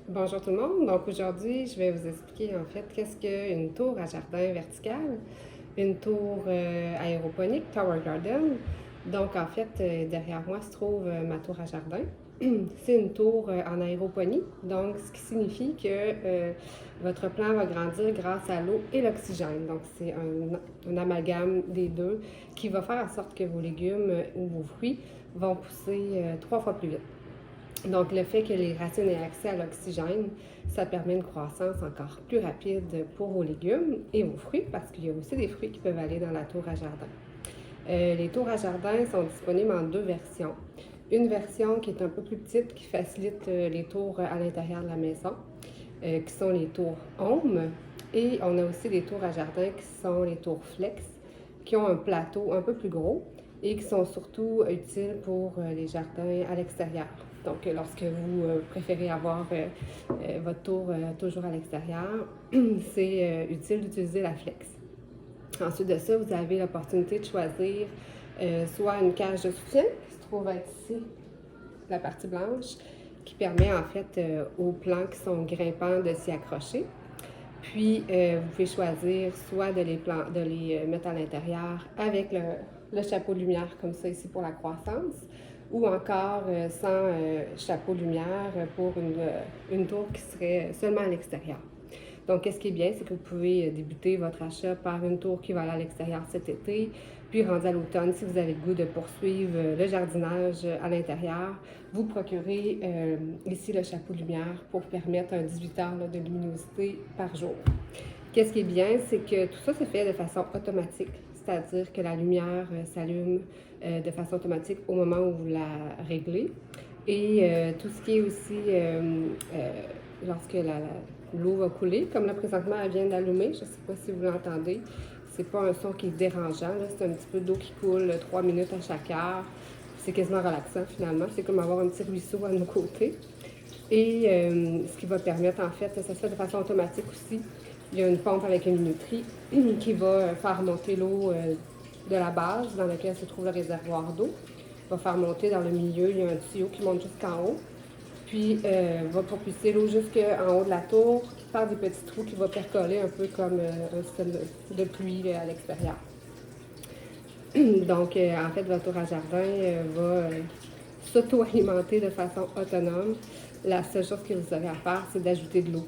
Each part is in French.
Bonjour tout le monde. Donc aujourd'hui, je vais vous expliquer en fait qu'est-ce qu'une tour à jardin vertical, une tour aéroponique, Tower Garden. Donc en fait, derrière moi se trouve ma tour à jardin. C'est une tour en aéroponie, donc ce qui signifie que votre plant va grandir grâce à l'eau et l'oxygène. Donc c'est un amalgame des deux qui va faire en sorte que vos légumes ou vos fruits vont pousser 3 fois plus vite. Donc, le fait que les racines aient accès à l'oxygène, ça permet une croissance encore plus rapide pour vos légumes et vos fruits, parce qu'il y a aussi des fruits qui peuvent aller dans la tour à jardin. Les tours à jardin sont disponibles en 2 versions. Une version qui est un peu plus petite, qui facilite les tours à l'intérieur de la maison, qui sont les tours Home. Et on a aussi des tours à jardin qui sont les tours Flex, qui ont un plateau un peu plus gros et qui sont surtout utiles pour les jardins à l'extérieur. Donc, lorsque vous préférez avoir votre tour toujours à l'extérieur, c'est utile d'utiliser la Flex. Ensuite de ça, vous avez l'opportunité de choisir soit une cage de soutien, qui se trouve être ici, la partie blanche, qui permet en fait aux plants qui sont grimpants de s'y accrocher. Puis, vous pouvez choisir soit de les mettre à l'intérieur avec le chapeau de lumière, comme ça ici pour la croissance, ou encore sans chapeau de lumière pour une tour qui serait seulement à l'extérieur. Donc, ce qui est bien, c'est que vous pouvez débuter votre achat par une tour qui va aller à l'extérieur cet été, puis rendu à l'automne, si vous avez le goût de poursuivre le jardinage à l'intérieur, vous procurez ici le chapeau de lumière pour permettre un 18 heures de luminosité par jour. Qu'est-ce qui est bien, c'est que tout ça se fait de façon automatique, c'est-à-dire que la lumière s'allume de façon automatique au moment où vous la réglez. Et tout ce qui est aussi lorsque l'eau va couler, comme là présentement elle vient d'allumer, je ne sais pas si vous l'entendez, c'est pas un son qui est dérangeant, c'est un petit peu d'eau qui coule 3 minutes à chaque heure. C'est quasiment relaxant finalement, c'est comme avoir un petit ruisseau à nos côtés. Et ce qui va permettre en fait, ça se fait de façon automatique aussi. Il y a une pompe avec une minuterie qui va faire monter l'eau de la base dans laquelle se trouve le réservoir d'eau. Va faire monter dans le milieu, il y a un tuyau qui monte jusqu'en haut. Puis va propulser l'eau jusqu'en haut de la tour par des petits trous qui vont percoler un peu comme un système de pluie à l'extérieur. Donc, en fait, votre tour à jardin va s'auto-alimenter de façon autonome. La seule chose que vous avez à faire, c'est d'ajouter de l'eau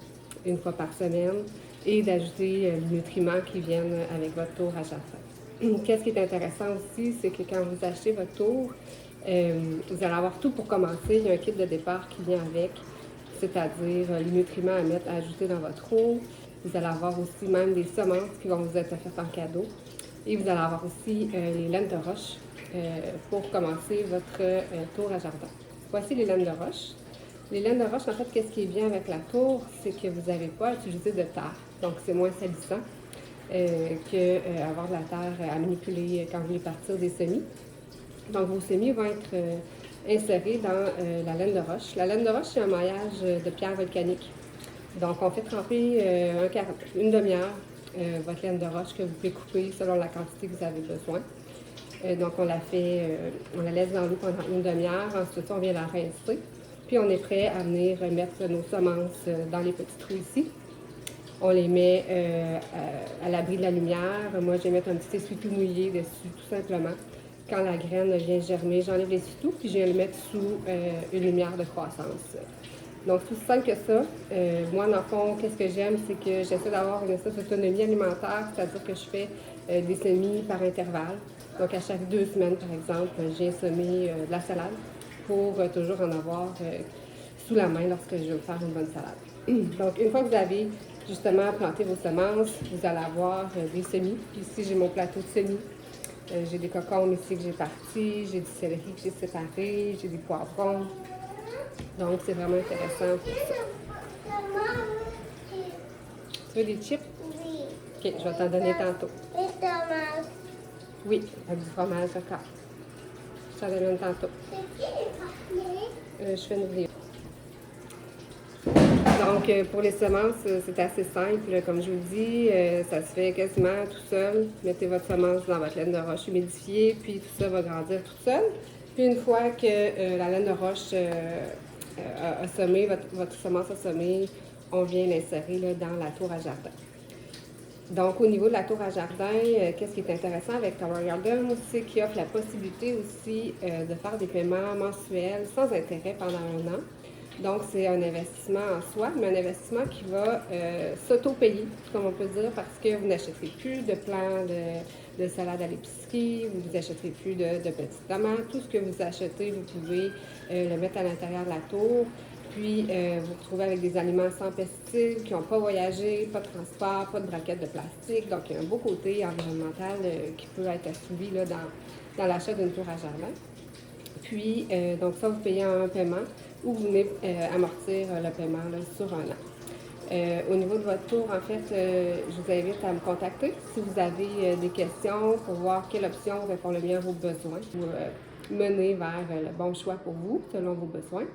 1 fois par semaine et d'ajouter les nutriments qui viennent avec votre tour à jardin. Qu'est-ce qui est intéressant aussi, c'est que quand vous achetez votre tour, vous allez avoir tout pour commencer. Il y a un kit de départ qui vient avec, c'est-à-dire les nutriments à ajouter dans votre eau. Vous allez avoir aussi même des semences qui vont vous être offertes en cadeau. Et vous allez avoir aussi les laines de roche pour commencer votre tour à jardin. Voici les laines de roche. Les laines de roche, en fait, qu'est-ce qui est bien avec la tour, c'est que vous n'avez pas à utiliser de terre. Donc, c'est moins salissant qu'avoir de la terre à manipuler quand vous voulez partir des semis. Donc, vos semis vont être insérés dans la laine de roche. La laine de roche, c'est un maillage de pierre volcanique. Donc, on fait tremper une demi-heure votre laine de roche que vous pouvez couper selon la quantité que vous avez besoin. Donc, on la laisse dans l'eau pendant une demi-heure. Ensuite, on vient la rincer. Puis, on est prêt à venir mettre nos semences dans les petits trous ici. On les met à l'abri de la lumière. Moi, je vais mettre un petit essuie-tout mouillé dessus, tout simplement. Quand la graine vient germer, j'enlève l'essuie-tout, puis je viens le mettre sous une lumière de croissance. Donc, c'est aussi simple que ça. Moi, dans le fond, qu'est-ce que j'aime, c'est que j'essaie d'avoir une espèce d'autonomie alimentaire, c'est-à-dire que je fais des semis par intervalle. Donc, à chaque 2 semaines, par exemple, je viens semer de la salade pour toujours en avoir sous la main lorsque je veux faire une bonne salade. Donc, une fois que vous avez justement planté vos semences, vous allez avoir des semis. Puis ici, j'ai mon plateau de semis. J'ai des cocombes ici que j'ai partis, j'ai du céleri que j'ai séparé, j'ai des poivrons. Donc, c'est vraiment intéressant pour ça. Tu veux des chips? Oui. OK, je vais t'en donner tantôt. Les tomates. Oui, avec du fromage encore. Je t'en donne tantôt. C'est qui les papiers? Je fais une vidéo. Donc, pour les semences, c'est assez simple. Comme je vous le dis, ça se fait quasiment tout seul. Mettez votre semence dans votre laine de roche humidifiée, puis tout ça va grandir tout seul. Puis une fois que la laine de roche a semé, votre semence a semé, on vient l'insérer là, dans la tour à jardin. Donc, au niveau de la tour à jardin, qu'est-ce qui est intéressant avec Tower Garden, c'est qu'il offre la possibilité aussi de faire des paiements mensuels sans intérêt pendant un an. Donc, c'est un investissement en soi, mais un investissement qui va s'auto-payer, comme on peut dire, parce que vous n'achèterez plus de plants de salade à l'épicerie, vous n'achèterez plus de petites tomates. Tout ce que vous achetez, vous pouvez le mettre à l'intérieur de la tour. Puis, vous vous retrouvez avec des aliments sans pesticides, qui n'ont pas voyagé, pas de transport, pas de braquettes de plastique. Donc, il y a un beau côté environnemental qui peut être assouvi là, dans l'achat d'une tour à jardin. Puis, donc ça, vous payez un paiement ou vous venez amortir le paiement là, sur un an. Au niveau de votre tour, en fait, je vous invite à me contacter si vous avez des questions pour voir quelle option répond le mieux à vos besoins ou mener vers le bon choix pour vous selon vos besoins.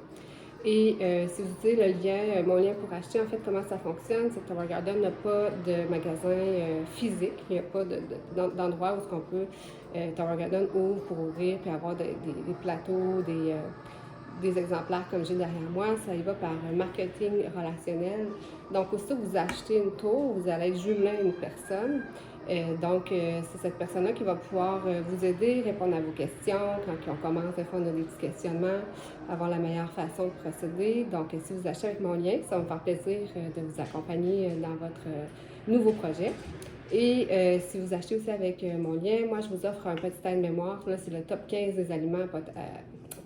Et si vous utilisez le lien, mon lien pour acheter, en fait, comment ça fonctionne, c'est que Tower Garden n'a pas de magasin physique. Il n'y a pas d'endroit où on peut, Tower Garden ouvre pour ouvrir puis avoir des plateaux, des exemplaires comme j'ai derrière moi. Ça y va par marketing relationnel. Donc, aussitôt que vous achetez une tour, vous allez être jumelé à une personne. Donc, c'est cette personne-là qui va pouvoir vous aider, répondre à vos questions. Quand on commence, des fois, on a des petits questionnements, avoir la meilleure façon de procéder. Donc, si vous achetez avec mon lien, ça va me faire plaisir de vous accompagner dans votre nouveau projet. Et si vous achetez aussi avec mon lien, moi, je vous offre un petit aide-mémoire. Là, c'est le top 15 des aliments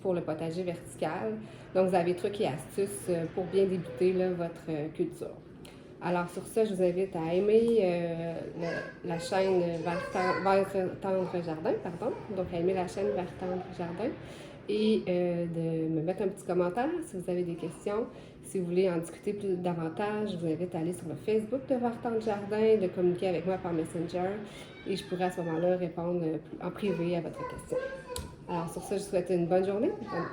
pour le potager vertical. Donc, vous avez des trucs et astuces pour bien débuter là, votre culture. Alors, sur ça, je vous invite à aimer la chaîne Vert Tendre Jardin, donc à aimer la chaîne Vert Tendre Jardin et de me mettre un petit commentaire si vous avez des questions. Si vous voulez en discuter plus davantage, je vous invite à aller sur le Facebook de Vert Tendre Jardin, de communiquer avec moi par Messenger et je pourrai à ce moment-là répondre en privé à votre question. Alors, sur ça, je vous souhaite une bonne journée,